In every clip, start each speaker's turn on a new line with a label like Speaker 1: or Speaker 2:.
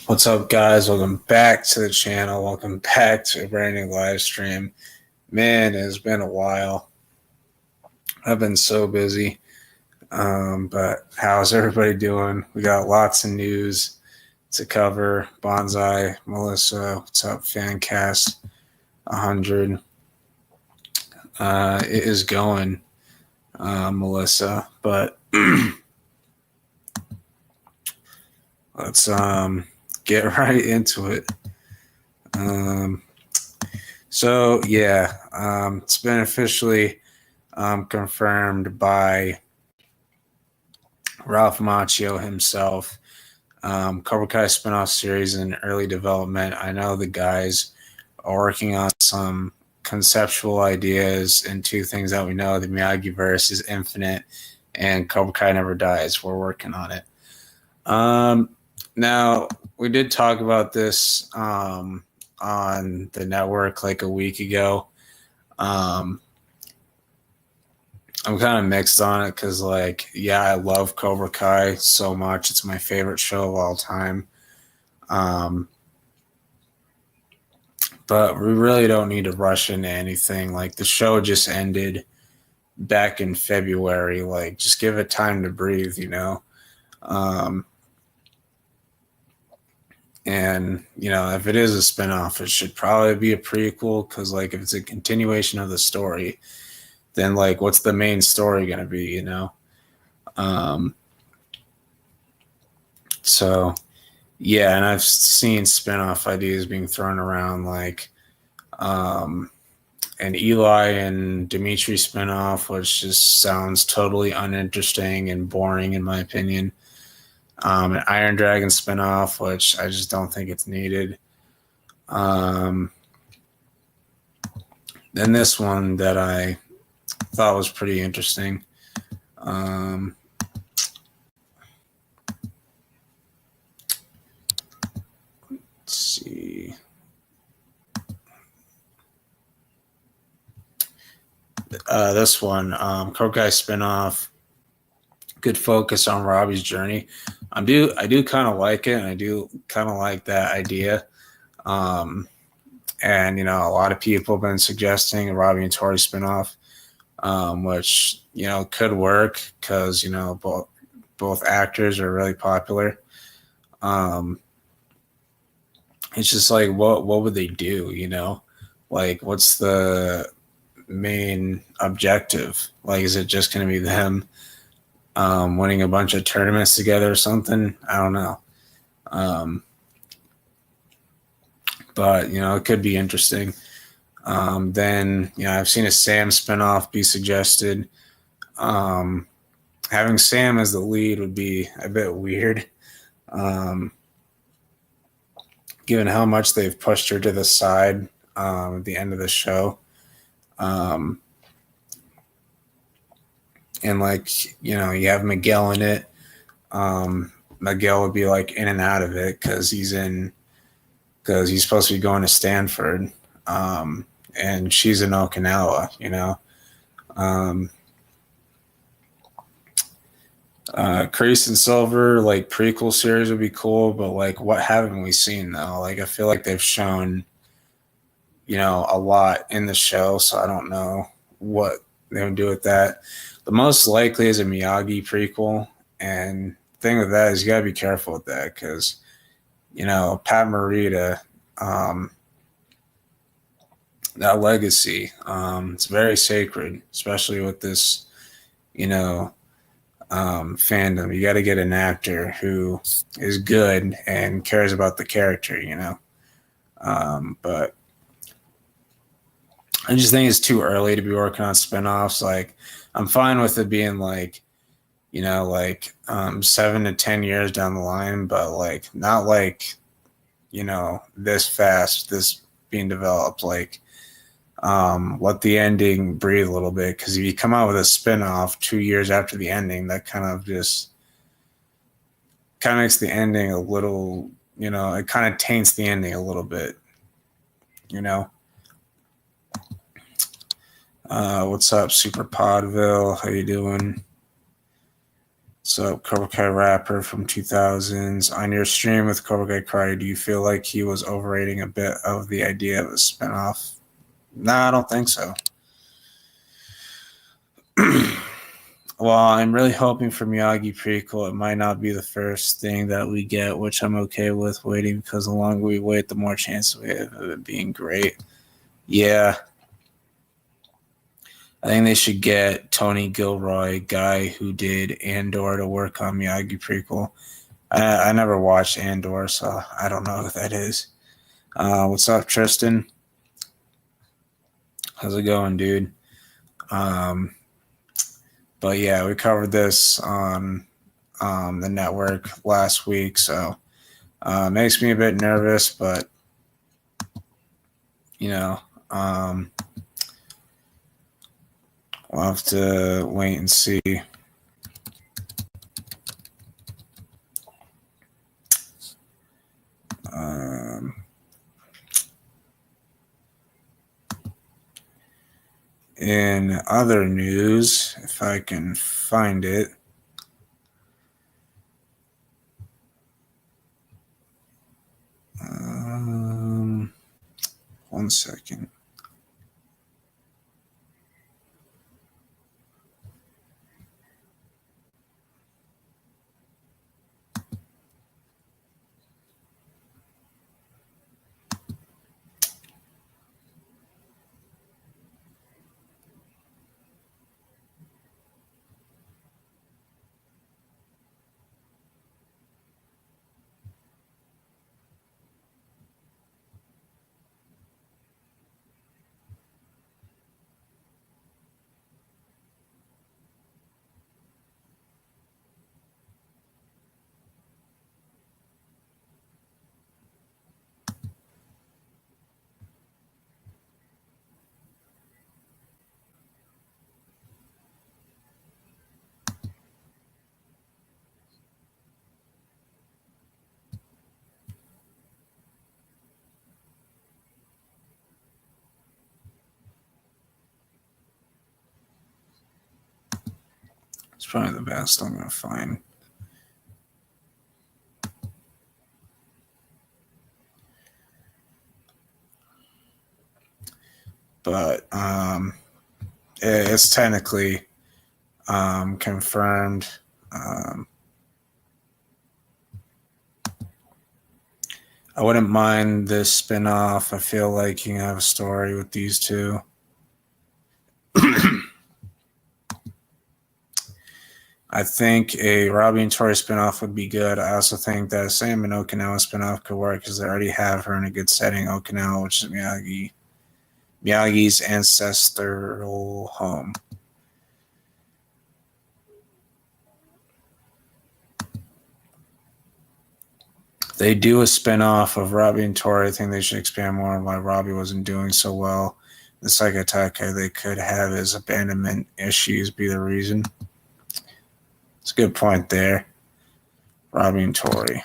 Speaker 1: What's up, guys? Welcome back to the channel. Welcome back to a brand new live stream. Man, it's been a while. I've been so busy. But how's everybody doing? We got lots of news to cover. Bonsai, Melissa, what's up? Fancast 100. It is going, Melissa. But let's get right into it. It's been officially confirmed by Ralph Macchio himself. Cobra Kai spinoff series in early development. I know the guys are working on some conceptual ideas, and two things that we know: the Miyagi-verse is infinite, and Cobra Kai never dies. We're working on it. Now, we did talk about this on the network like a week ago. I'm kind of mixed on it because, I love Cobra Kai so much. It's my favorite show of all time. But we really don't need to rush into anything. Like, the show just ended back in February. Like, just give it time to breathe, you know? And, if it is a spinoff, it should probably be a prequel because, if it's a continuation of the story, then, what's the main story going to be, you know? And I've seen spinoff ideas being thrown around, an Eli and Dimitri spinoff, which just sounds totally uninteresting and boring, in my opinion. An Iron Dragon spinoff, which I just don't think it's needed. Then this one that I thought was pretty interesting. Let's see. This one, Cobra Kai spinoff. Good focus on Robbie's journey. I do kind of like it, and I do kind of like that idea. And a lot of people have been suggesting a Robbie and Tori spinoff, which could work because both actors are really popular. It's just what would they do? What's the main objective? Is it just going to be them winning a bunch of tournaments together or something? I don't know. But it could be interesting. Then I've seen a Sam spinoff be suggested. Having Sam as the lead would be a bit weird, given how much they've pushed her to the side at the end of the show. And you have Miguel in it. Miguel would be in and out of it because he's supposed to be going to Stanford. And she's in Okinawa, Crease and Silver, prequel series would be cool, but what haven't we seen though? I feel like they've shown, a lot in the show, so I don't know what they would do with that. The most likely is a Miyagi prequel, and the thing with that is you gotta be careful with that because, Pat Morita, that legacy, it's very sacred, especially with this, fandom. You got to get an actor who is good and cares about the character, but I just think it's too early to be working on spinoffs. I'm fine with it being 7 to 10 years down the line, but not this fast, this being developed. Let the ending breathe a little bit, because if you come out with a spinoff 2 years after the ending, that kind of makes the ending a little, it kind of taints the ending a little bit, What's up, Super Podville? How you doing? So Cobra Kai rapper from 2000s. On your stream with Cobra Kai Karate, do you feel like he was overrating a bit of the idea of a spinoff? No, I don't think so. Well, I'm really hoping for Miyagi prequel. It might not be the first thing that we get, which I'm okay with waiting, because the longer we wait, the more chance we have of it being great. Yeah. I think they should get Tony Gilroy, guy who did Andor, to work on Miyagi prequel. I never watched Andor, so I don't know who that is. What's up, Tristan? How's it going, dude? But yeah, we covered this on the network last week, so makes me a bit nervous, but we'll have to wait and see. In other news, if I can find it, one second. It's probably the best I'm going to find. But it's technically confirmed. I wouldn't mind this spin-off. I feel like you can have a story with these two. I think a Robbie and Tori spinoff would be good. I also think that a Sam and Okinawa spinoff could work because they already have her in a good setting, Okinawa, which is Miyagi's ancestral home. They do a spinoff of Robbie and Tori. I think they should expand more on why Robbie wasn't doing so well. The Psychotaka they could have his abandonment issues be the reason. It's a good point there. Robbie and Tori.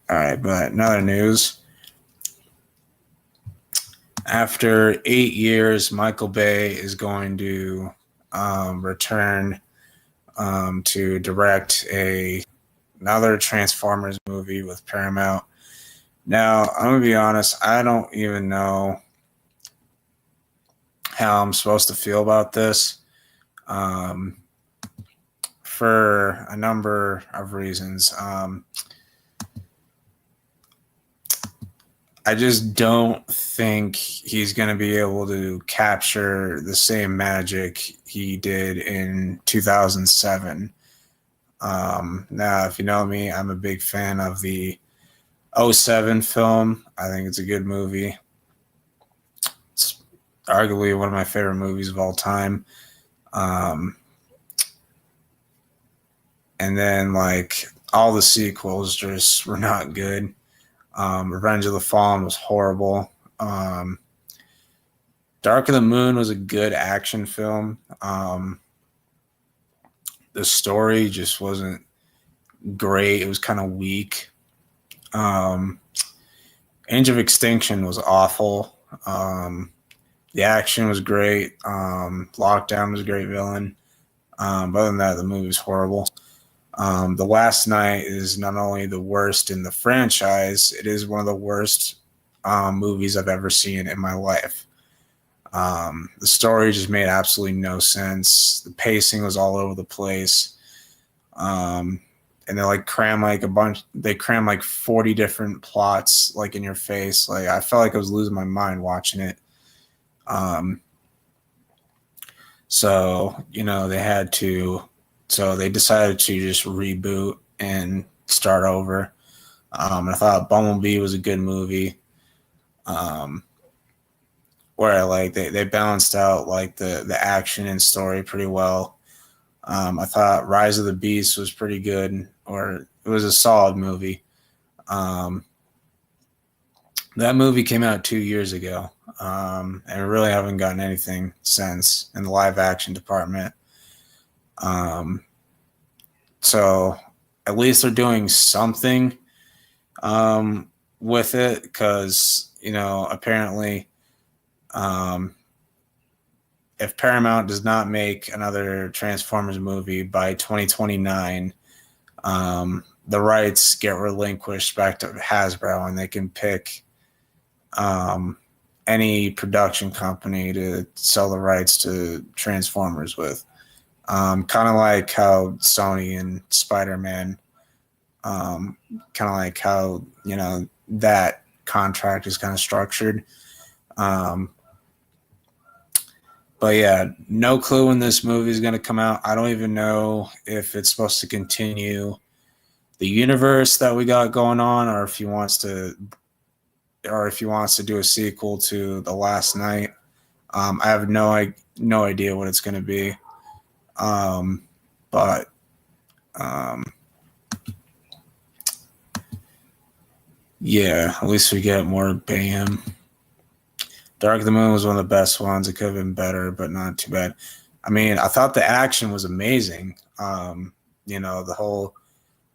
Speaker 1: All right, but in other news, after 8 years, Michael Bay is going to return to direct another Transformers movie with Paramount. Now, I'm going to be honest, I don't even know how I'm supposed to feel about this for a number of reasons. I just don't think he's going to be able to capture the same magic he did in 2007. Now, if you know me, I'm a big fan of the 2007 film. I think it's a good movie. It's arguably one of my favorite movies of all time. And then, like, all the sequels just were not good. Revenge of the Fallen was horrible. Dark of the Moon was a good action film. The story just wasn't great. It was kind of weak. Age of Extinction was awful. The action was great. Lockdown was a great villain. Other than that, the movie was horrible. The Last Night is not only the worst in the franchise, it is one of the worst movies I've ever seen in my life. The story just made absolutely no sense. The pacing was all over the place. Um, and they like cram like a bunch, they cram like 40 different plots like in your face. Like I felt like I was losing my mind watching it. Um, so, so they decided to just reboot and start over. I thought Bumblebee was a good movie. Um, where like they balanced out like the action and story pretty well. I thought Rise of the Beast was pretty good, or it was a solid movie. Um, that movie came out 2 years ago, and we really haven't gotten anything since in the live action department. Um, so at least they're doing something with it because apparently um, if Paramount does not make another Transformers movie by 2029, the rights get relinquished back to Hasbro, and they can pick um, any production company to sell the rights to Transformers with. Kind of like how Sony and Spider-Man, kind of like how that contract is kind of structured. Um, But yeah, no clue when this movie is going to come out. I don't even know if it's supposed to continue the universe that we got going on, or if he wants to do a sequel to The Last Night. I have no idea what it's going to be. Um, but um, yeah, at least we get more Bam. Dark of the Moon was one of the best ones. It could have been better, but not too bad. I mean, I thought the action was amazing. The whole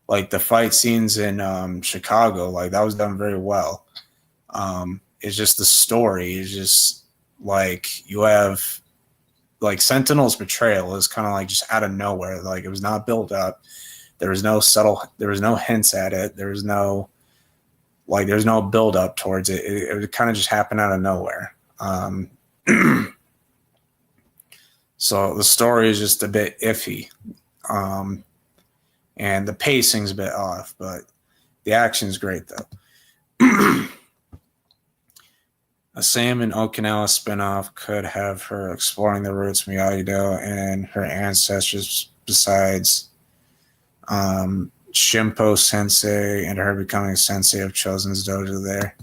Speaker 1: like the fight scenes in Chicago, like that was done very well. It's just the story is just like you have like Sentinel's betrayal is kind of like just out of nowhere. Like it was not built up. There was no hints at it. There's no build up towards it. It kind of just happened out of nowhere. So the story is just a bit iffy. Um, and the pacing's a bit off, but the action's great though. A Sam and Okinawa spinoff could have her exploring the roots of Miyagi-Do and her ancestors besides Shimpo Sensei and her becoming sensei of Chosen's dojo there.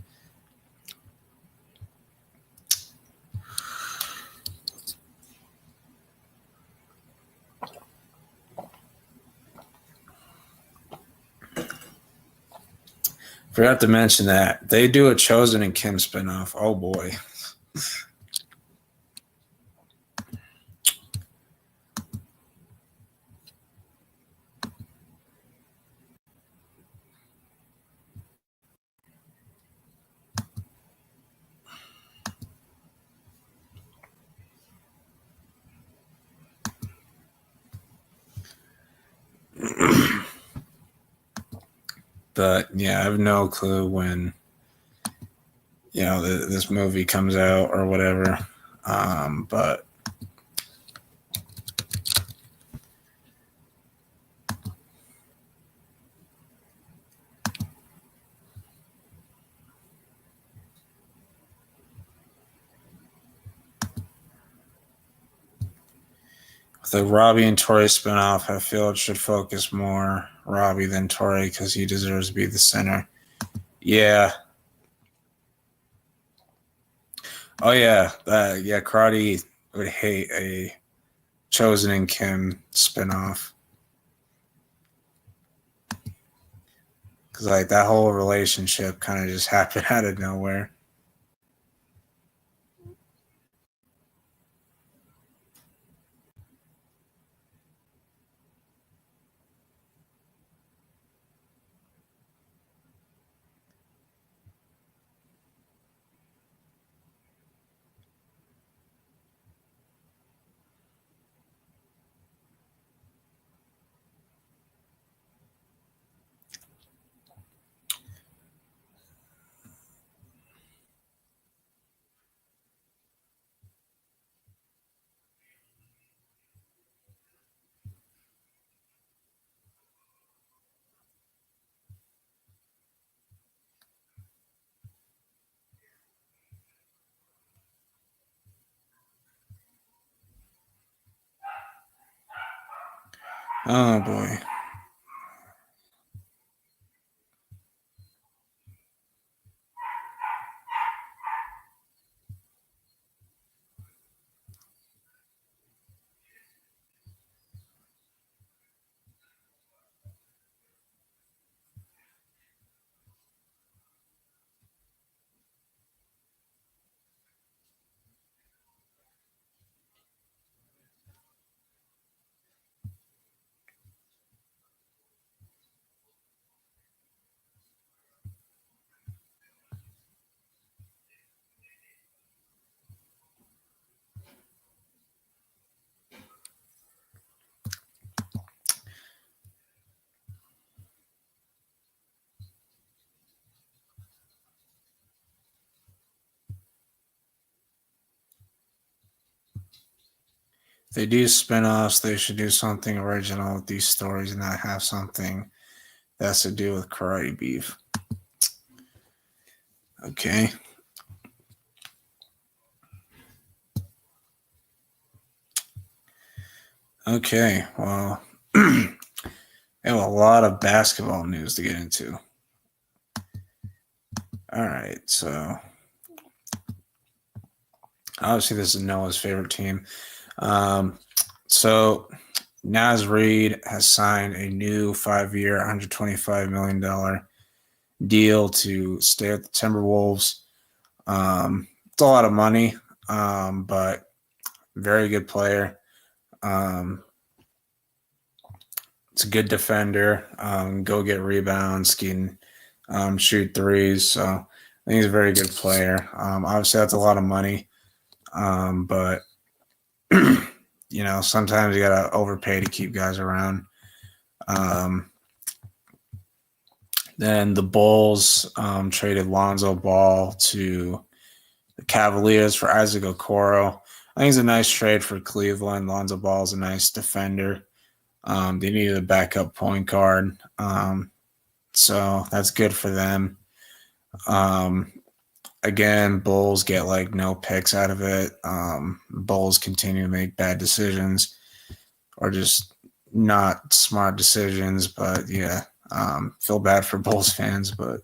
Speaker 1: Forgot to mention that they do a Chosen and Kim spinoff. Oh boy. But yeah, I have no clue when this movie comes out or whatever. But with the Robbie and Tori spinoff, I feel it should focus more Robbie than Tori because he deserves to be the center. Yeah. Oh yeah. Karate would hate a Chosen and Kim spinoff. Because like that whole relationship kind of just happened out of nowhere. Oh boy. If they do spin-offs, they should do something original with these stories and not have something that has to do with karate beef. Okay. Okay, well, I have a lot of basketball news to get into. All right, so obviously this is Noah's favorite team. So Naz Reid has signed a new 5-year, $125 million deal to stay at the Timberwolves. It's a lot of money, but very good player. It's a good defender. Go get rebounds, can shoot threes. So I think he's a very good player. Obviously, that's a lot of money, but sometimes you gotta overpay to keep guys around. Then the Bulls traded Lonzo Ball to the Cavaliers for Isaac Okoro. I think it's a nice trade for Cleveland. Lonzo Ball is a nice defender. They needed a backup point guard. So that's good for them. Again, Bulls get like no picks out of it. Bulls continue to make bad decisions or just not smart decisions. But yeah, feel bad for Bulls fans. But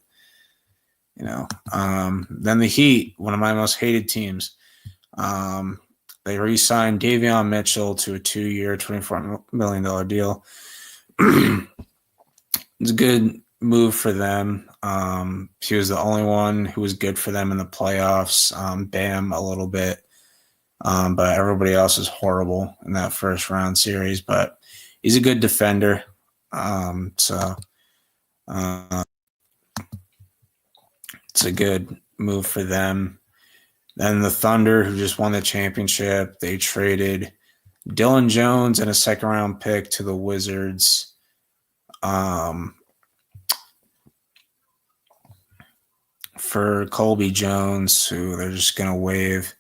Speaker 1: then the Heat, one of my most hated teams. They re-signed Davion Mitchell to a 2-year, $24 million deal. It's a good move for them. He was the only one who was good for them in the playoffs. Bam a little bit. But everybody else is horrible in that first round series. But he's a good defender. So it's a good move for them. Then the Thunder, who just won the championship, they traded Dylan Jones and a second-round pick to the Wizards. For Colby Jones, who they're just going to waive.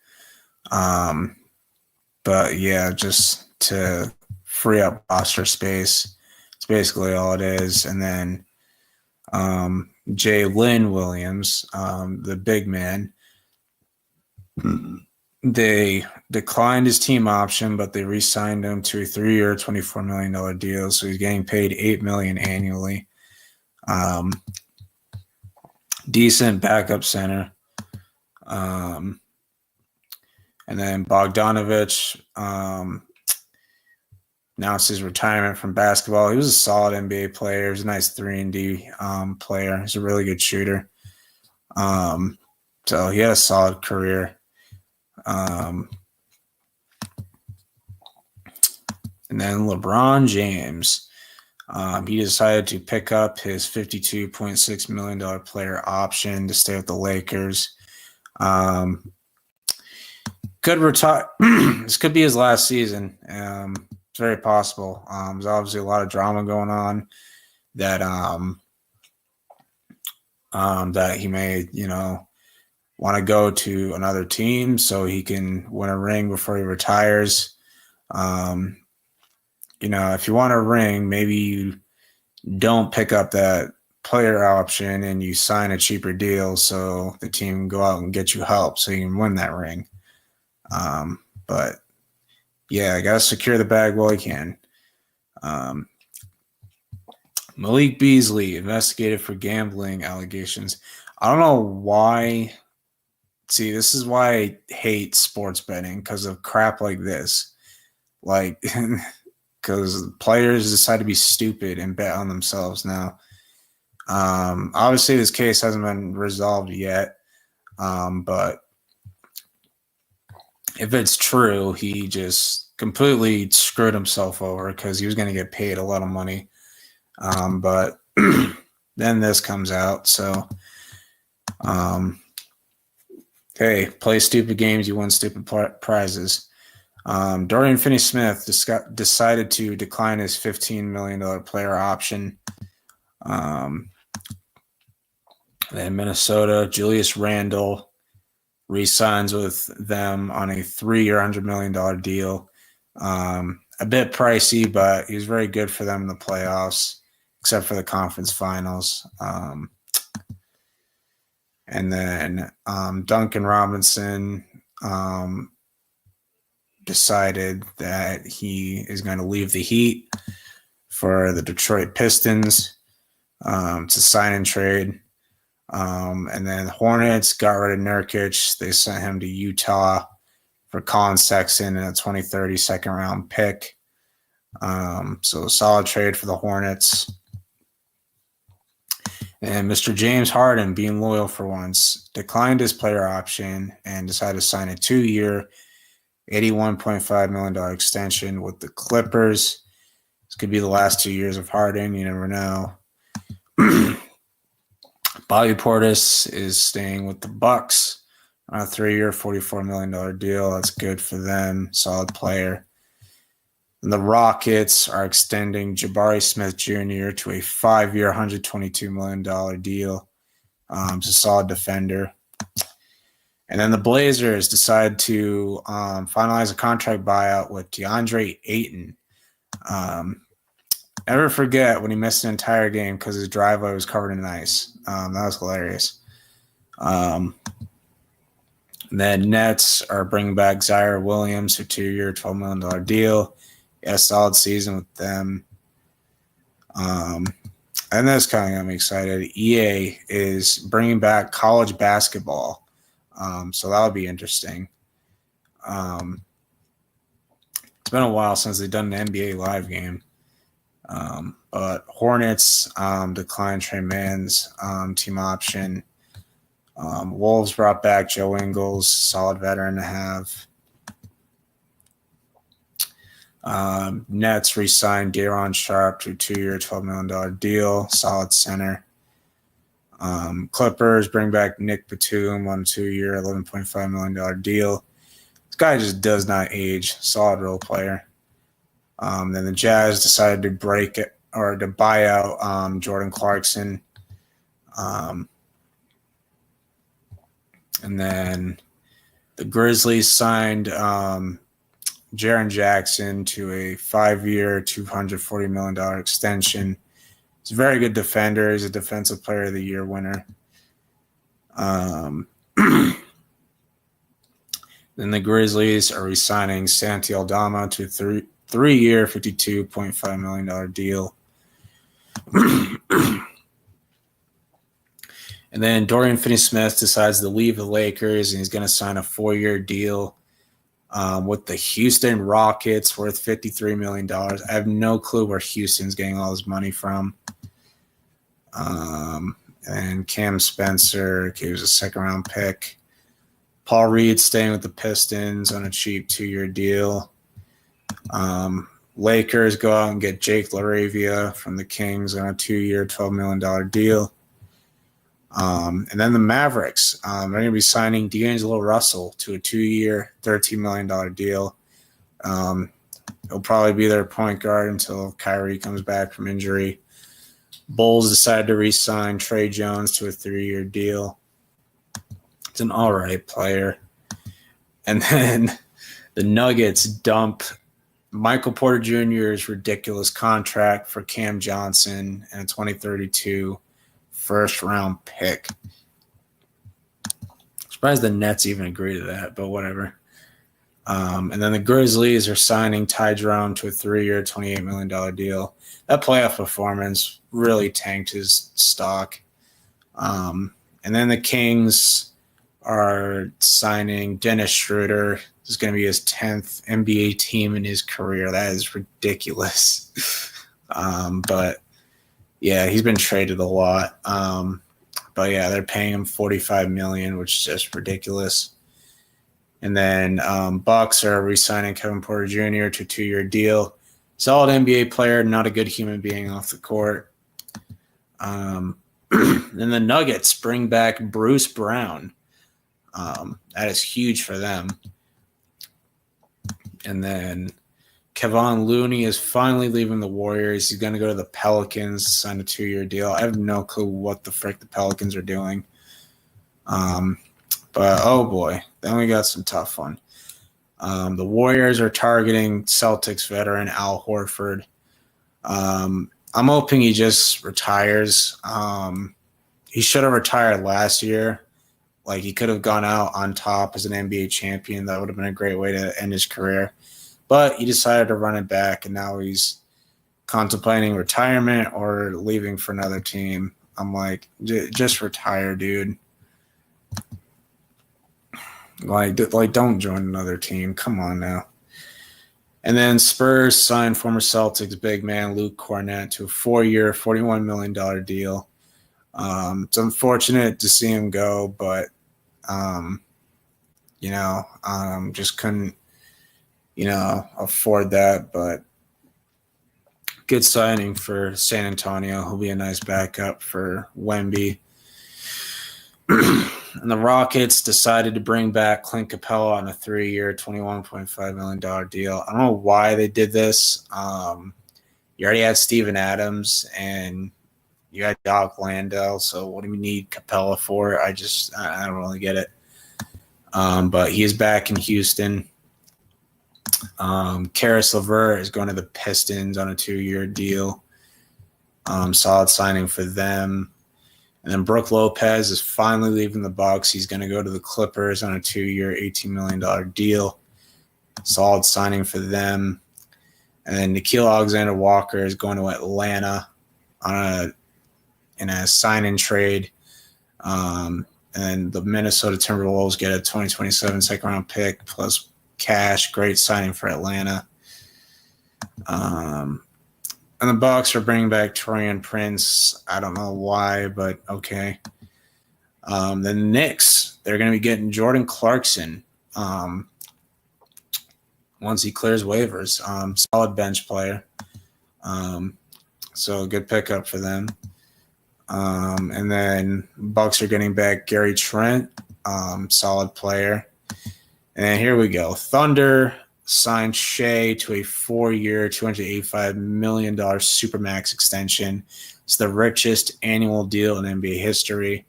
Speaker 1: But yeah, just to free up roster space. It's basically all it is. And then Jalen Williams, the big man, they declined his team option, but they re-signed him to a 3-year, $24 million deal. So he's getting paid $8 million annually. Decent backup center. And then Bogdanovich announced his retirement from basketball. He was a solid NBA player. He was a nice 3-and-D player. He's a really good shooter. So he had a solid career. And then LeBron James, he decided to pick up his $52.6 million player option to stay with the Lakers. Could retire. This could be his last season. It's very possible. There's obviously a lot of drama going on that that he may, want to go to another team so he can win a ring before he retires. If you want a ring, maybe you don't pick up that player option and you sign a cheaper deal so the team can go out and get you help so you can win that ring. But yeah, I got to secure the bag while you can. Um, Malik Beasley investigated for gambling allegations. I don't know why. See, this is why I hate sports betting, because of crap like this. Like, because players decide to be stupid and bet on themselves now. Obviously, this case hasn't been resolved yet, but if it's true, he just completely screwed himself over because he was going to get paid a lot of money. But then this comes out, so hey, play stupid games, you win stupid prizes. Dorian Finney-Smith decided to decline his $15 million player option. Then Minnesota, Julius Randle re-signs with them on a 3-year, $100 million deal. A bit pricey, but he was very good for them in the playoffs, except for the conference finals. And then Duncan Robinson decided that he is going to leave the Heat for the Detroit Pistons to sign and trade. And then the Hornets got rid of Nurkic. They sent him to Utah for Colin Sexton and a 2030 second-round pick. So a solid trade for the Hornets. And Mr. James Harden, being loyal for once, declined his player option and decided to sign a 2-year, $81.5 million extension with the Clippers. This could be the last 2 years of Harden. You never know. Bobby Portis is staying with the Bucks on a 3-year, $44 million deal. That's good for them. Solid player. And the Rockets are extending Jabari Smith Jr. to a 5-year, $122 million deal. It's a solid defender. And then the Blazers decide to finalize a contract buyout with DeAndre Ayton. Never forget when he missed an entire game because his driveway was covered in ice. That was hilarious. Then Nets are bringing back Zaire Williams for a 2-year, $12 million deal. He had a solid season with them. And that's kind of got me excited. EA is bringing back college basketball. So that'll be interesting. It's been a while since they've done an NBA live game. But Hornets declined Trey Mann's team option. Wolves brought back Joe Ingles, solid veteran to have. Nets re-signed Daron Sharp to a 2-year, $12 million deal, solid center. Clippers bring back Nick Batum on a 2-year, $11.5 million deal. This guy just does not age, solid role player. Then the Jazz decided to to buy out Jordan Clarkson. And then the Grizzlies signed Jaren Jackson to a 5-year, $240 million extension. He's a very good defender. He's a Defensive Player of the Year winner. Then the Grizzlies are re-signing Santi Aldama to a 3-year, $52.5 million deal. And then Dorian Finney-Smith decides to leave the Lakers, and he's going to sign a 4-year deal with the Houston Rockets worth $53 million. I have no clue where Houston's getting all this money from. And Cam Spencer, he was a second-round pick. Paul Reed staying with the Pistons on a cheap 2-year deal. Lakers go out and get Jake LaRavia from the Kings on a 2-year, $12 million deal. And then the Mavericks, they're going to be signing D'Angelo Russell to a 2-year, $13 million deal. He'll probably be their point guard until Kyrie comes back from injury. Bulls decided to re-sign Trey Jones to a 3-year deal. It's an all right player. And then the Nuggets dump Michael Porter Jr.'s ridiculous contract for Cam Johnson and a 2032 first-round pick. Surprised the Nets even agreed to that, but whatever. And then the Grizzlies are signing Ty Jerome to a 3-year, $28 million deal. That playoff performance really tanked his stock. And then the Kings are signing Dennis Schroeder. This is going to be his 10th NBA team in his career. That is ridiculous. But yeah, he's been traded a lot. But yeah, they're paying him $45 million, which is just ridiculous. And then Bucks are re-signing Kevin Porter Jr. to a 2-year deal. Solid NBA player, not a good human being off the court. Then the Nuggets bring back Bruce Brown. That is huge for them. And then Kevon Looney is finally leaving the Warriors. He's going to go to the Pelicans, sign a 2-year deal. I have no clue what the frick the Pelicans are doing. But, oh, boy, then we got some tough one. The Warriors are targeting Celtics veteran Al Horford. I'm hoping he just retires. He should have retired last year. Like, he could have gone out on top as an NBA champion. That would have been a great way to end his career. But he decided to run it back, and now he's contemplating retirement or leaving for another team. I'm like, just retire, dude. Like, don't join another team. Come on now. And then Spurs signed former Celtics big man Luke Cornett to a 4-year, $41 million deal. It's unfortunate to see him go, but just couldn't, afford that. But good signing for San Antonio. He'll be a nice backup for Wemby. And the Rockets decided to bring back Clint Capella on a 3-year, $21.5 million deal. I don't know why they did this. You already had Steven Adams and you had Doc Landale, so what do we need Capella for? I don't really get it. But he is back in Houston. Karis LeVert is going to the Pistons on a 2-year deal. Solid signing for them. And then Brook Lopez is finally leaving the Bucks. He's going to go to the Clippers on a 2-year, $18 million deal. Solid signing for them. And then Nickeil Alexander-Walker is going to Atlanta in a sign-in trade. And then the Minnesota Timberwolves get a 2027 second-round pick plus cash. Great signing for Atlanta. And the Bucks are bringing back Taurean Prince. I don't know why, but okay. The Knicks, they're going to be getting Jordan Clarkson once he clears waivers. Solid bench player. So a good pickup for them. And then Bucks are getting back Gary Trent, solid player. And then here we go. Thunder signed Shea to a 4-year, $285 million Supermax extension. It's the richest annual deal in NBA history.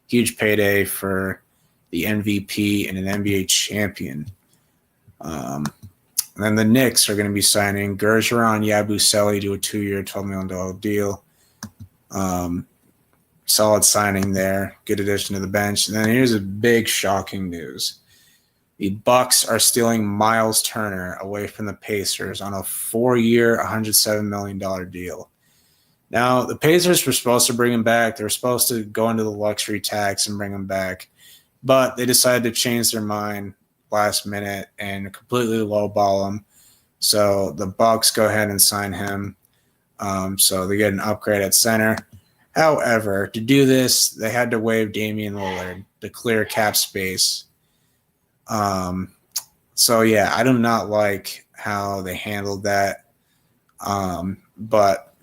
Speaker 1: Huge payday for the MVP and an NBA champion. And then the Knicks are going to be signing Gergeron Yabusele to a 2-year, $12 million deal. Solid signing there. Good addition to the bench. And then here's a big shocking news. The Bucks are stealing Miles Turner away from the Pacers on a 4-year, $107 million deal. Now, the Pacers were supposed to bring him back. They were supposed to go into the luxury tax and bring him back. But they decided to change their mind last minute and completely lowball him. So the Bucks go ahead and sign him. So they get an upgrade at center. However, to do this, they had to waive Damian Lillard to clear cap space. So yeah, I do not like how they handled that. But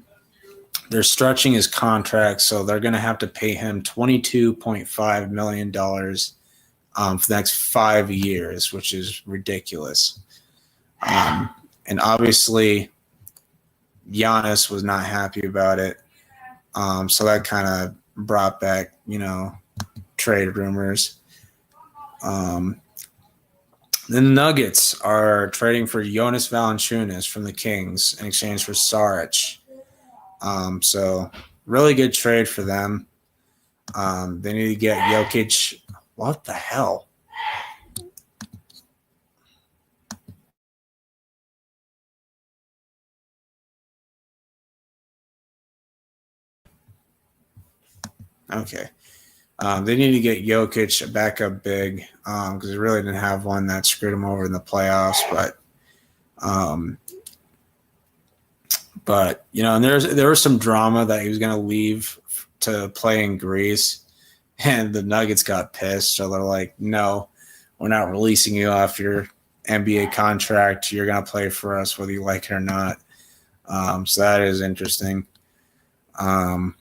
Speaker 1: they're stretching his contract, so they're going to have to pay him $22.5 million for the next 5 years, which is ridiculous. And obviously, Giannis was not happy about it. So that kind of brought back, trade rumors. The Nuggets are trading for Jonas Valanciunas from the Kings in exchange for Saric. So really good trade for them. They need to get Jokic. What the hell? Okay. They need to get Jokic a backup big because they really didn't have one that screwed them over in the playoffs. But you know, and there was some drama that he was going to leave to play in Greece, and the Nuggets got pissed. So they're like, "No, we're not releasing you off your NBA contract. You're going to play for us whether you like it or not." So that is interesting. And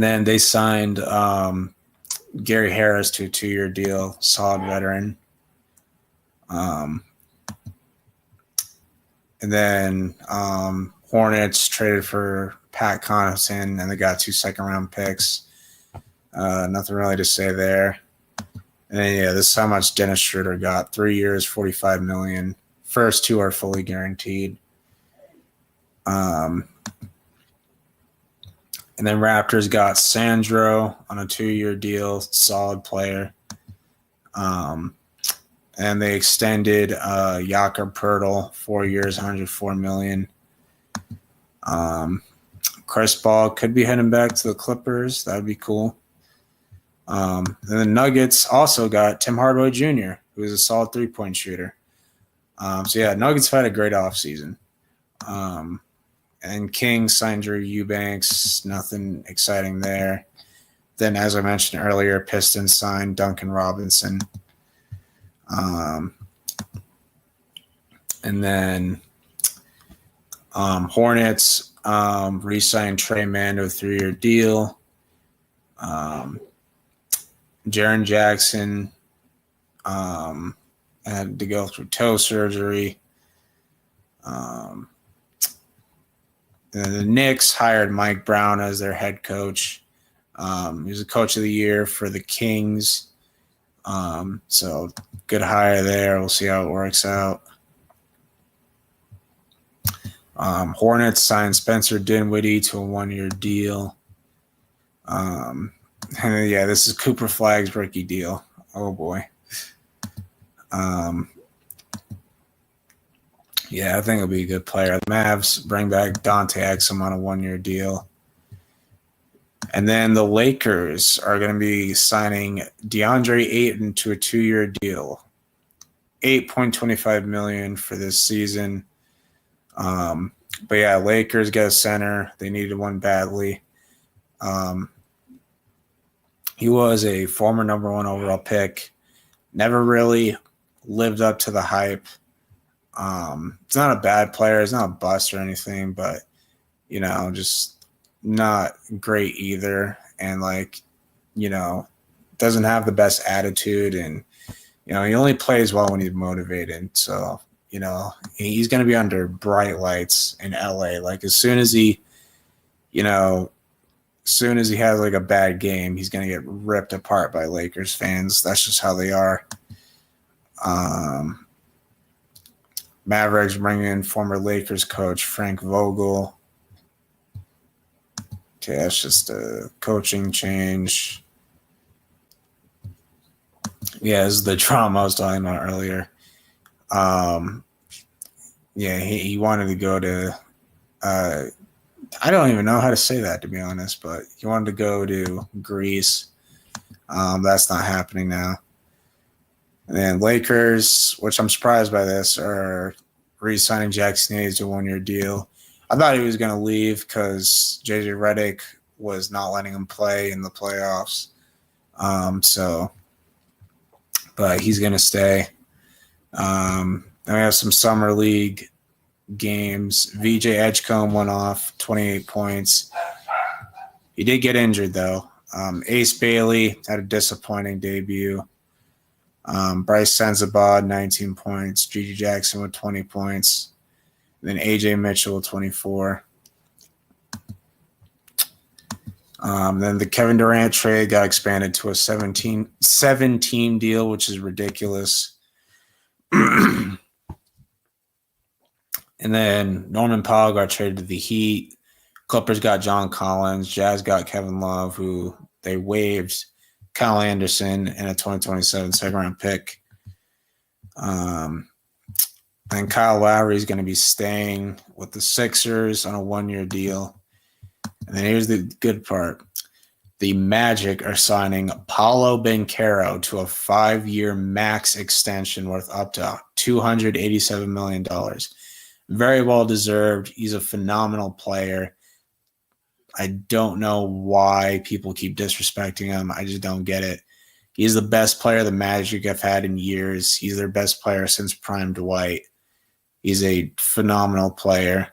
Speaker 1: then they signed Gary Harris to a 2-year deal, solid veteran. And then Hornets traded for Pat Connaughton, and they got 2 second-round picks. Nothing really to say there. And then, yeah, this is how much Dennis Schroeder got. 3 years, $45 million. First 2 are fully guaranteed. And then Raptors got Sandro on a 2-year deal, solid player. And they extended Jakob Poeltl 4 years, $104 million. Chris Paul could be heading back to the Clippers. That would be cool. And the Nuggets also got Tim Hardaway Jr., who is a solid 3-point shooter. So, yeah, Nuggets have had a great offseason. And Kings signed Drew Eubanks. Nothing exciting there. Then, as I mentioned earlier, Pistons signed Duncan Robinson. And then Hornets re-signed Trey Mando 3-year deal. Jaren Jackson had to go through toe surgery. And the Knicks hired Mike Brown as their head coach. He was the coach of the year for the Kings. So good hire there. We'll see how it works out. Hornets signed Spencer Dinwiddie to a 1-year deal. And yeah, this is Cooper Flagg's rookie deal. Oh boy. Yeah, I think he'll be a good player. The Mavs bring back Dante Exum on a 1-year deal. And then the Lakers are going to be signing DeAndre Ayton to a 2-year deal. $8.25 million for this season. But yeah, Lakers get a center. They needed one badly. He was a former number 1 overall pick. Never really lived up to the hype. It's not a bad player. He's not a bust or anything, but, you know, just not great either. And, like, you know, doesn't have the best attitude. And, you know, he only plays well when he's motivated. So, you know, he's going to be under bright lights in LA. Like, as soon as he has, like, a bad game, he's going to get ripped apart by Lakers fans. That's just how they are. Mavericks bringing in former Lakers coach Frank Vogel. Okay, that's just a coaching change. Yeah, this is the drama I was talking about earlier. Yeah, he wanted to go to I don't even know how to say that, to be honest, but he wanted to go to Greece. That's not happening now. And then Lakers, which I'm surprised by this, are re-signing Jackson Hayes to a 1-year deal. I thought he was going to leave because JJ Redick was not letting him play in the playoffs. But he's going to stay. Then we have some summer league games. VJ Edgecombe went off 28 points. He did get injured, though. Ace Bailey had a disappointing debut. Bryce Senzabad, 19 points. Gigi Jackson with 20 points. And then AJ Mitchell with 24. Then the Kevin Durant trade got expanded to a 7-team deal, which is ridiculous. And then Norman Powell got traded to the Heat. Clippers got John Collins. Jazz got Kevin Love, who they waived Kyle Anderson and a 2027 second-round pick. And Kyle Lowry is going to be staying with the Sixers on a 1-year deal. And then here's the good part. The Magic are signing Paulo Banchero to a 5-year max extension worth up to $287 million. Very well deserved. He's a phenomenal player. I don't know why people keep disrespecting him. I just don't get it. He's the best player the Magic have had in years. He's their best player since Prime Dwight. He's a phenomenal player.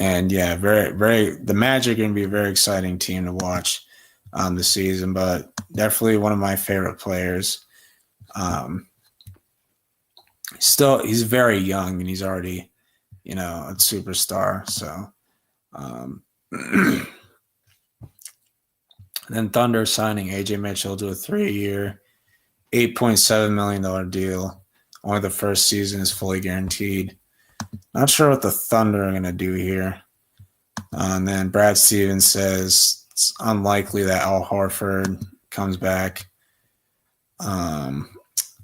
Speaker 1: And yeah, the Magic are going to be a very exciting team to watch this season, but definitely one of my favorite players. He's very young and he's already, a superstar. So, then Thunder signing AJ Mitchell to a 3-year, $8.7 million deal. Only the first season is fully guaranteed. Not sure what the Thunder are going to do here. And then Brad Stevens says it's unlikely that Al Horford comes back. And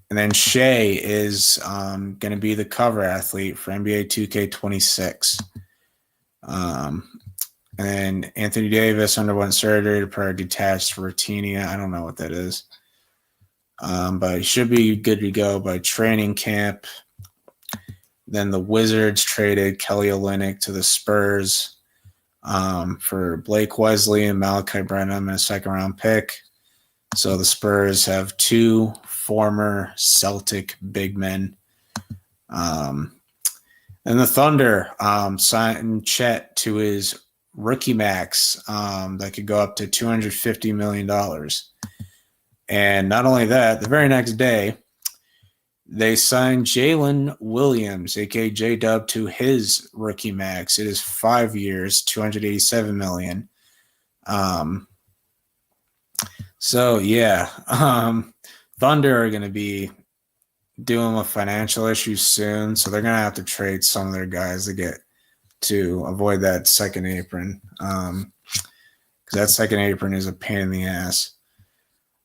Speaker 1: then Shea is going to be the cover athlete for NBA 2K26. And Anthony Davis underwent surgery to repair detached retinia. I don't know what that is. But he should be good to go by training camp. Then the Wizards traded Kelly Olynyk to the Spurs for Blake Wesley and Malachi Branham and a second-round pick. So the Spurs have 2 former Celtic big men. And the Thunder signed Chet to his rookie max that could go up to $250 million. And not only that, the very next day, they signed Jalen Williams, a.k.a. J-Dub, to his rookie max. It is 5 years, $287 million. So, yeah, Thunder are going to be dealing with financial issues soon, so they're going to have to trade some of their guys to avoid that second apron, because that second apron is a pain in the ass.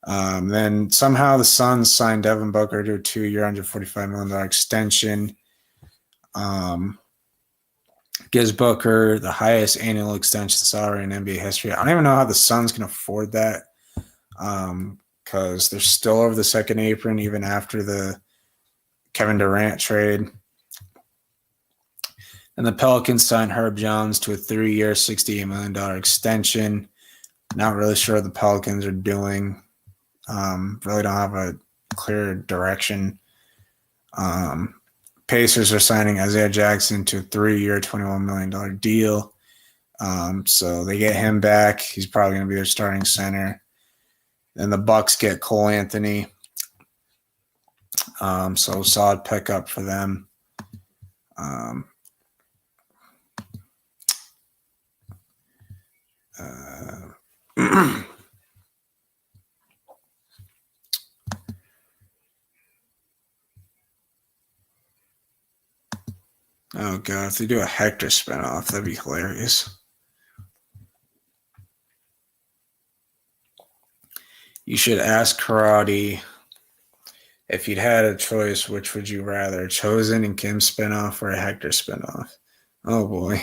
Speaker 1: Then somehow the Suns signed Devin Booker to a 2-year, $145 million extension. Gives Booker the highest annual extension salary in NBA history. I don't even know how the Suns can afford that, because they're still over the second apron even after the Kevin Durant trade. And the Pelicans signed Herb Jones to a 3-year, $68 million extension. Not really sure what the Pelicans are doing. Really don't have a clear direction. Pacers are signing Isaiah Jackson to a 3-year, $21 million deal. So they get him back. He's probably going to be their starting center. Then the Bucks get Cole Anthony. So solid pickup for them. Oh, God, if they do a Hector spinoff, that'd be hilarious. You should ask Karate, if you'd had a choice, which would you rather, Chosen and Kim spinoff or a Hector spinoff? Oh, boy.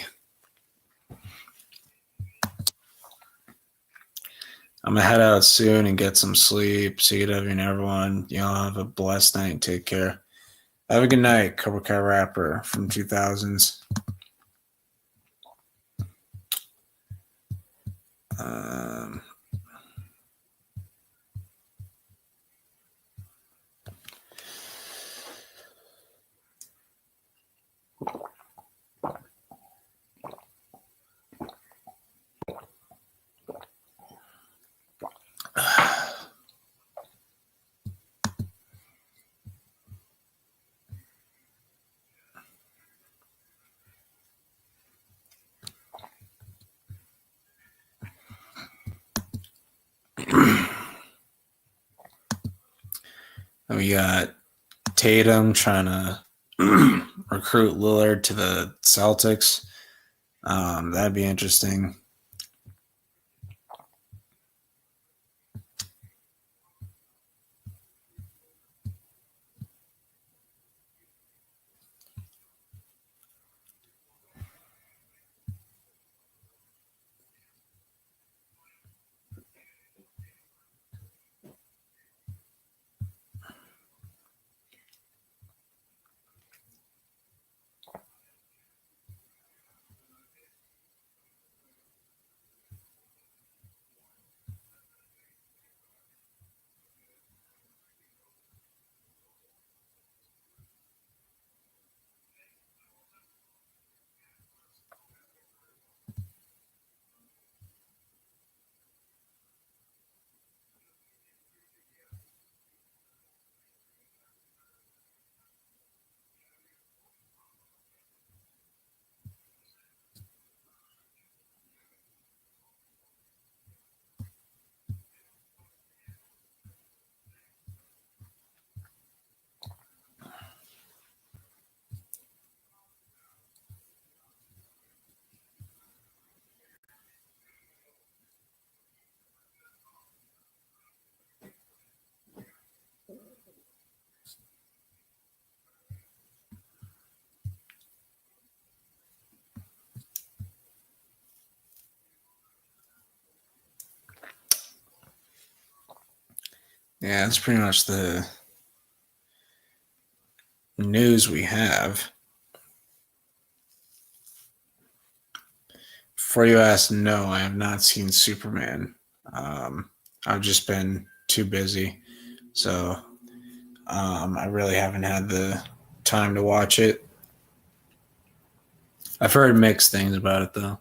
Speaker 1: I'm going to head out soon and get some sleep. See you, and everyone. Y'all have a blessed night and take care. Have a good night, Cobra Kai rapper from 2000s. We got Tatum trying to recruit Lillard to the Celtics. That'd be interesting. Yeah, that's pretty much the news we have. Before you ask, no, I have not seen Superman. I've just been too busy, so I really haven't had the time to watch it. I've heard mixed things about it, though.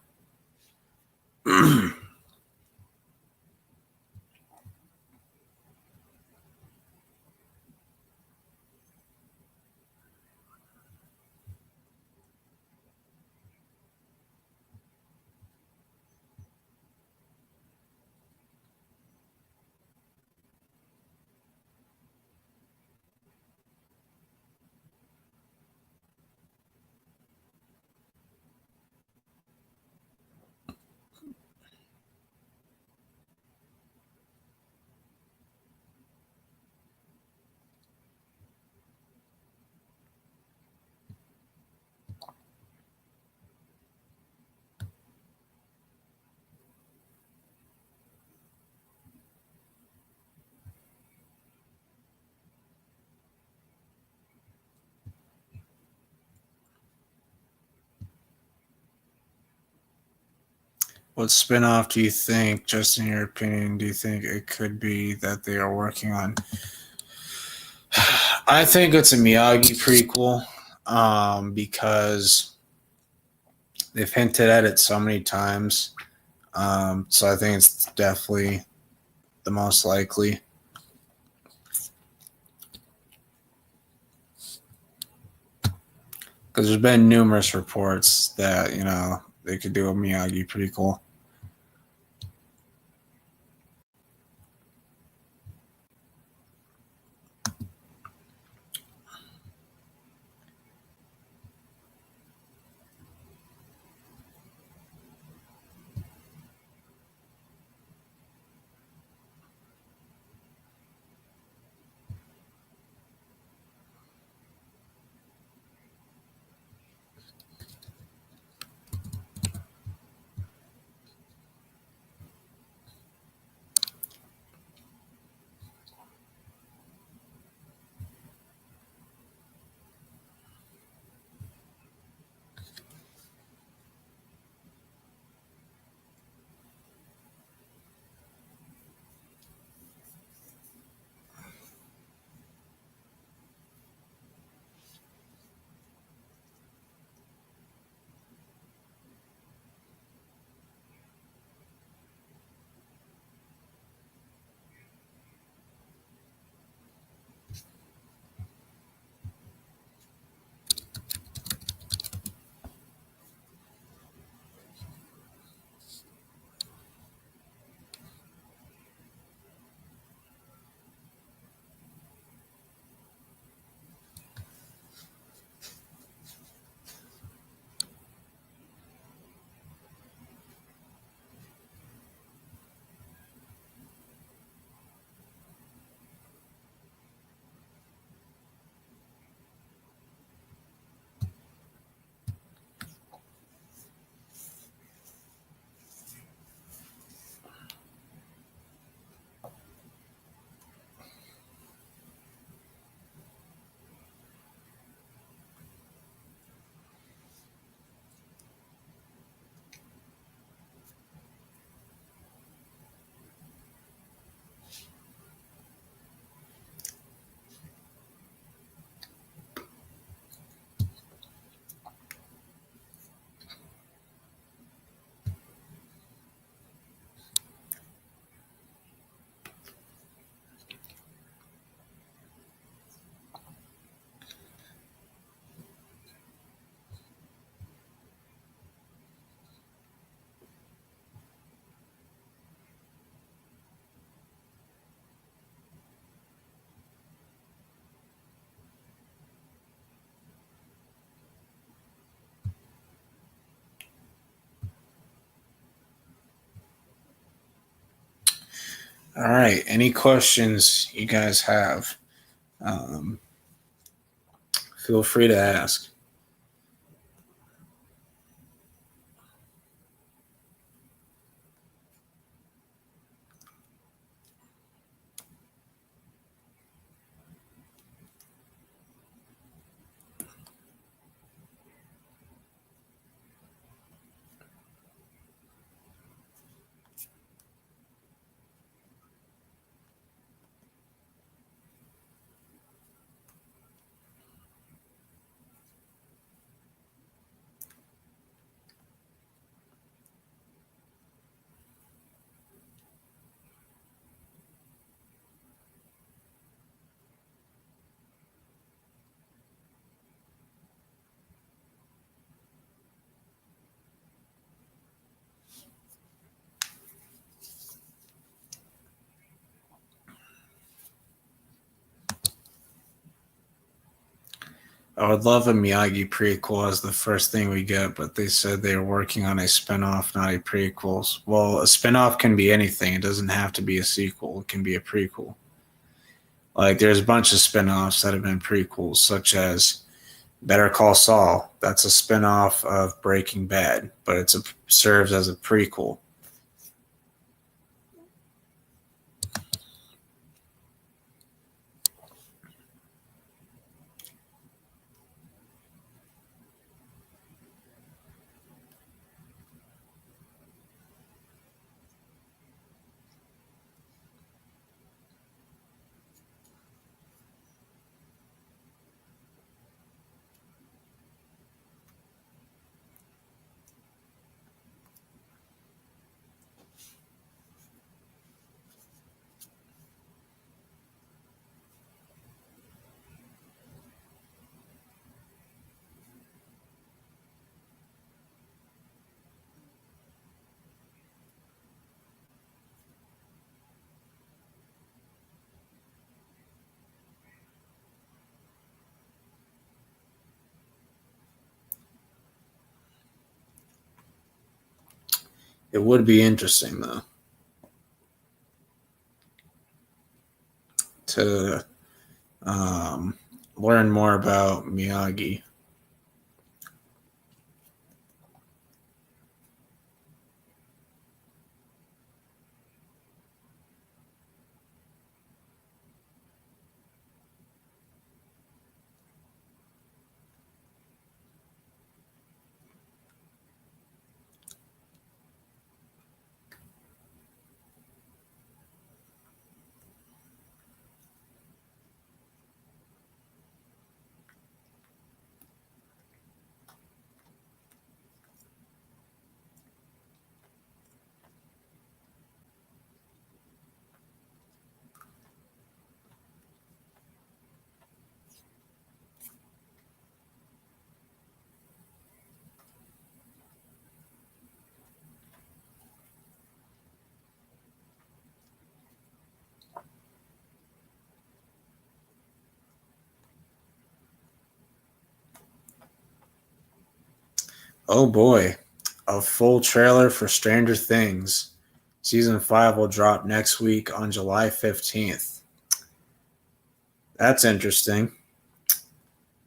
Speaker 1: What spinoff do you think, just in your opinion, do you think it could be that they are working on? I think it's a Miyagi prequel, because they've hinted at it so many times. So I think it's definitely the most likely. Because there's been numerous reports that, they could do a Miyagi prequel. All right. Any questions you guys have? Um, Feel free to ask. I would love a Miyagi prequel as the first thing we get, but they said they were working on a spinoff, not a prequel. Well, a spinoff can be anything. It doesn't have to be a sequel. It can be a prequel. Like there's a bunch of spinoffs that have been prequels, such as Better Call Saul. That's a spinoff of Breaking Bad, but serves as a prequel. It would be interesting though to learn more about Miyagi. Oh boy, a full trailer for Stranger Things. Season 5 will drop next week on July 15th. That's interesting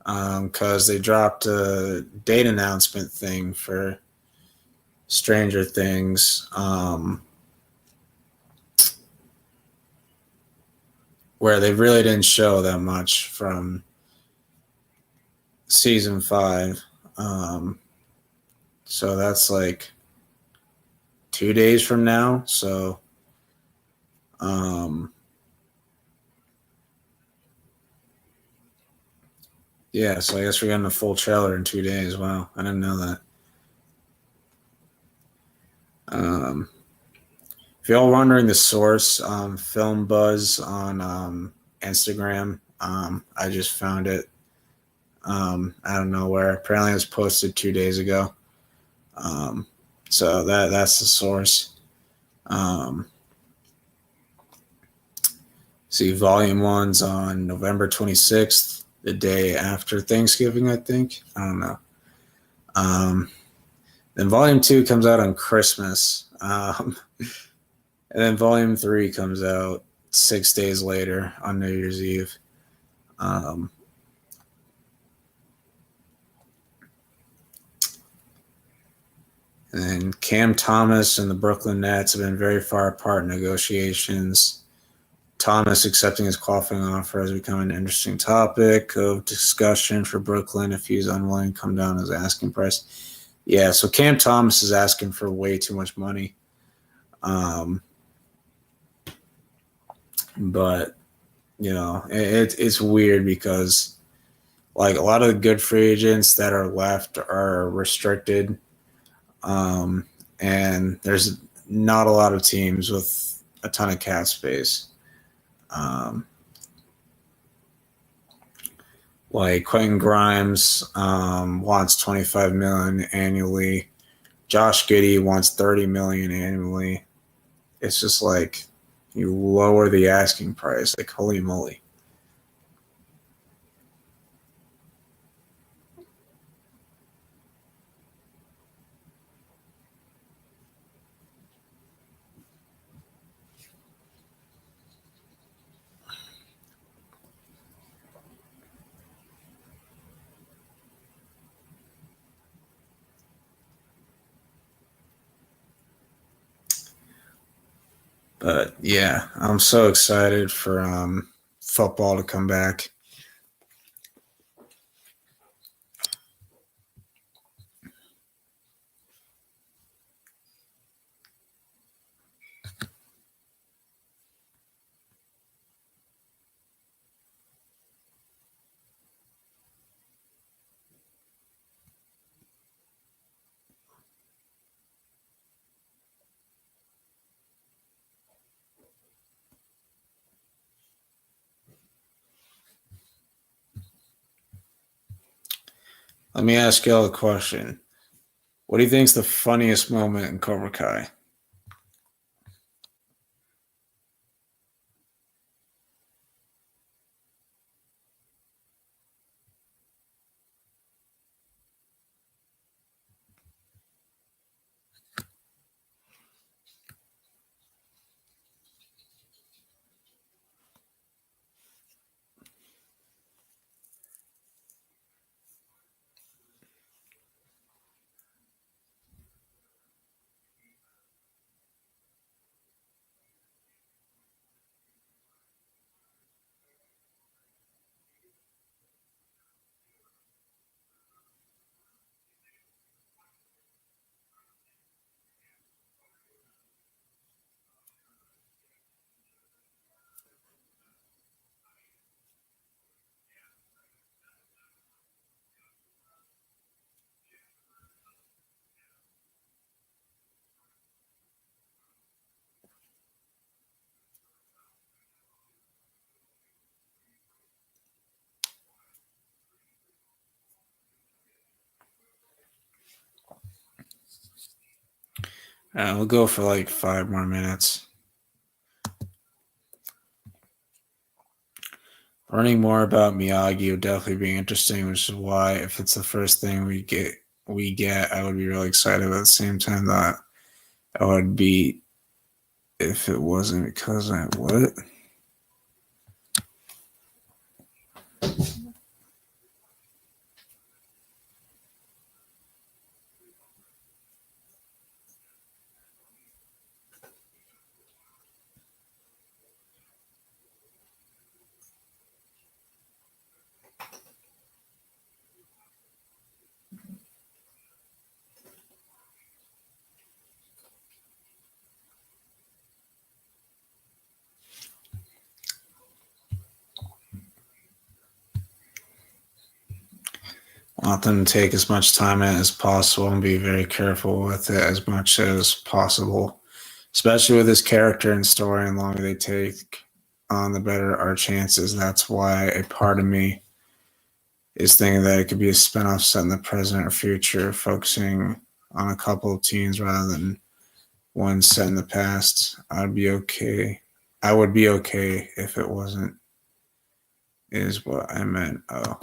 Speaker 1: because they dropped a date announcement thing for Stranger Things where they really didn't show that much from season 5. So that's like 2 days from now. So yeah, so I guess we're getting a full trailer in 2 days. Wow, I didn't know that. If y'all wondering the source, Film Buzz on Instagram, I just found it out of nowhere. Apparently, it was posted 2 days ago. So that's the source. See, Volume 1's on November 26th, the day after Thanksgiving, I think. I don't know. Then Volume 2 comes out on Christmas. And then Volume 3 comes out 6 days later on New Year's Eve. And then Cam Thomas and the Brooklyn Nets have been very far apart in negotiations. Thomas accepting his qualifying offer has become an interesting topic of discussion for Brooklyn if he's unwilling to come down his asking price. Yeah, so Cam Thomas is asking for way too much money. But, you know, it's weird because, like, a lot of the good free agents that are left are restricted. And there's not a lot of teams with a ton of cap space. Like Quentin Grimes wants $25 million annually. Josh Giddey wants $30 million annually. It's just like you lower the asking price. Like, holy moly. But yeah, I'm so excited for football to come back. Let me ask y'all a question. What do you think is the funniest moment in Cobra Kai? We'll go for like 5 more minutes. Learning more about Miyagi would definitely be interesting, which is why if it's the first thing we get, I would be really excited. But at the same time, that I would be if it wasn't because I what? Want them to take as much time in it as possible and be very careful with it as much as possible, especially with this character and story. And the longer they take on, the better our chances. That's why a part of me is thinking that it could be a spinoff set in the present or future, focusing on a couple of teens rather than one set in the past. I'd be okay. I would be okay if it wasn't, is what I meant. Oh.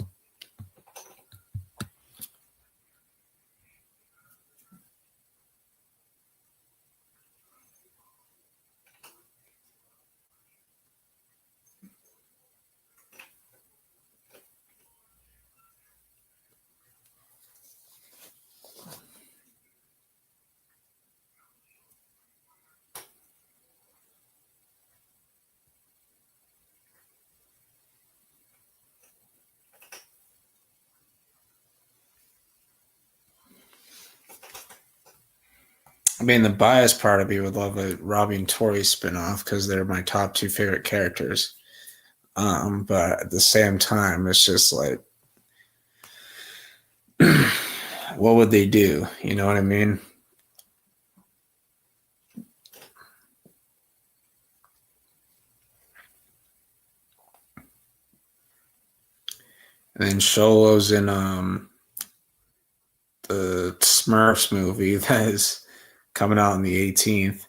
Speaker 1: I mean, the biased part of me would love a Robbie and Tori spinoff because they're my top two favorite characters. But at the same time, it's just like, what would they do? You know what I mean? And then Sholo's in the Smurfs movie that is coming out on the 18th.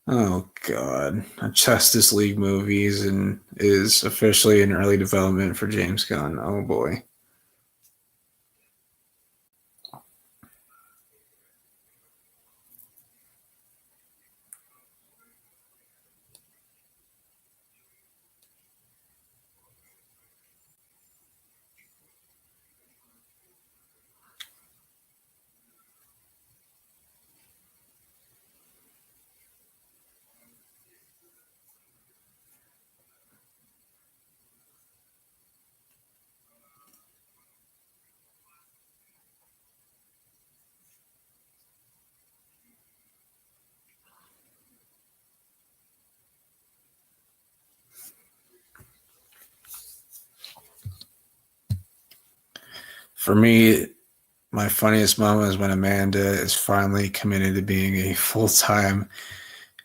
Speaker 1: Oh God, Justice League movies and is officially in early development for James Gunn. Oh boy. For me, my funniest moment is when Amanda is finally committed to being a full-time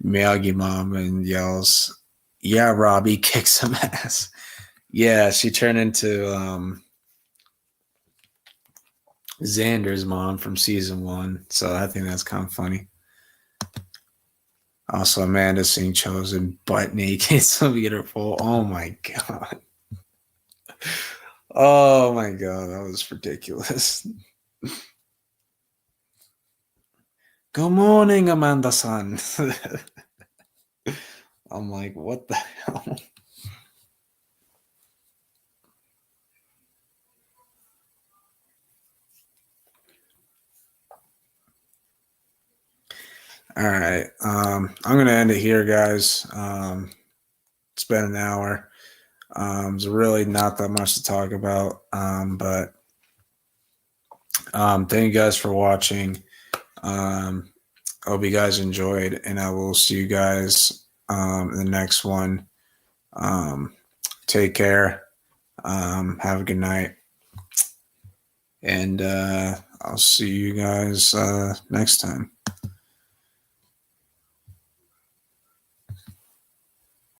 Speaker 1: Miyagi mom and yells, "Yeah, Robbie, kick some ass." Yeah, she turned into Xander's mom from season 1, so I think that's kind of funny. Also, Amanda seeing Chosen butt naked, so beautiful. Oh my god. Oh my god, that was ridiculous. Good morning, Amanda-san. I'm like, what the hell? All right. I'm gonna end it here, guys. It's been an hour. There's really not that much to talk about. But thank you guys for watching. Hope you guys enjoyed, and I will see you guys in the next one. Take care. Have a good night. And I'll see you guys next time.